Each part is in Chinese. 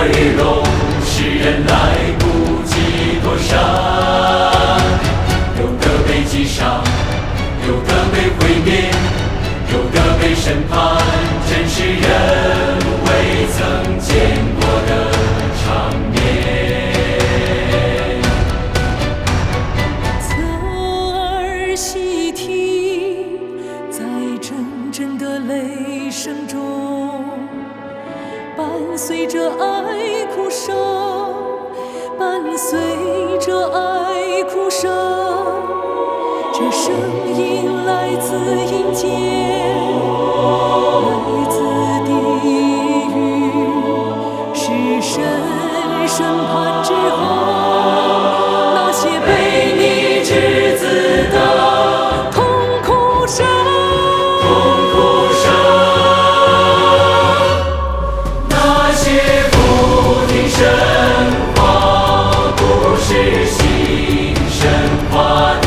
日落，世人来不及躲闪。有的被击杀，有的被毁灭，有的被审判，真是人未曾见过的场面。侧耳细听，在阵阵的雷声中，伴随着哀哭声，伴随着哀哭声，这声音来自阴间，来自地狱，是神审判之后，那些被你之子的痛哭声。那些不听神话、不实行神话的，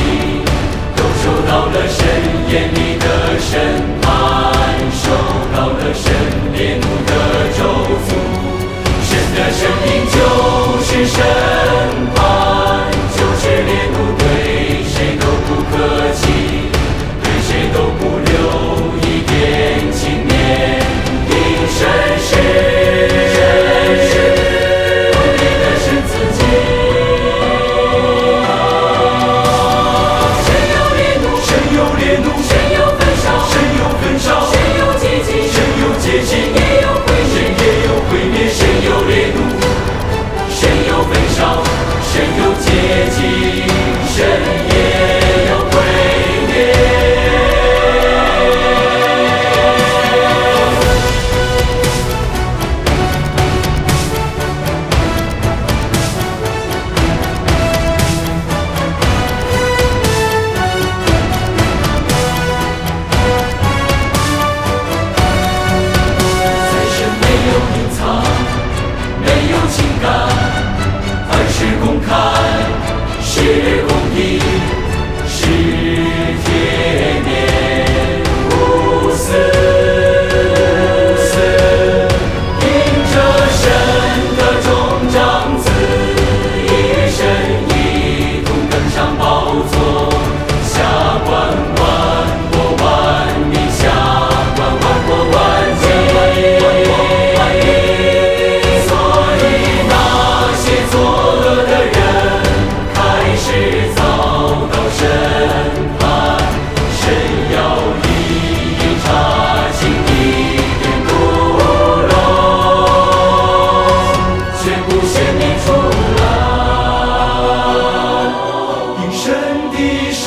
都受到了神严厉的审判，受到了神烈怒的咒诅。神的声音就是审判，就是烈怒，对谁都不客气，对谁都不留一点情面。因神是不灭的神自己。神有烈怒，神有烈怒，神有焚烧，神有焚烧，神有洁净，神有洁净，也有毁灭，也有毁灭。神有烈怒，神有焚烧，神有洁净，神也有毁灭。在神没有隐藏，没有情感，而是公开，是公义，是铁面无私。因着神的众长子，与神一同登上宝座，下管万国万民，下管万国万民。所以那些作恶的人开始遭到审判，神要一一查清，一点不漏，全部显明出来。因神的审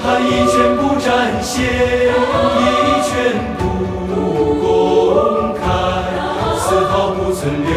判已全部展现，已全部公开，丝毫不存留。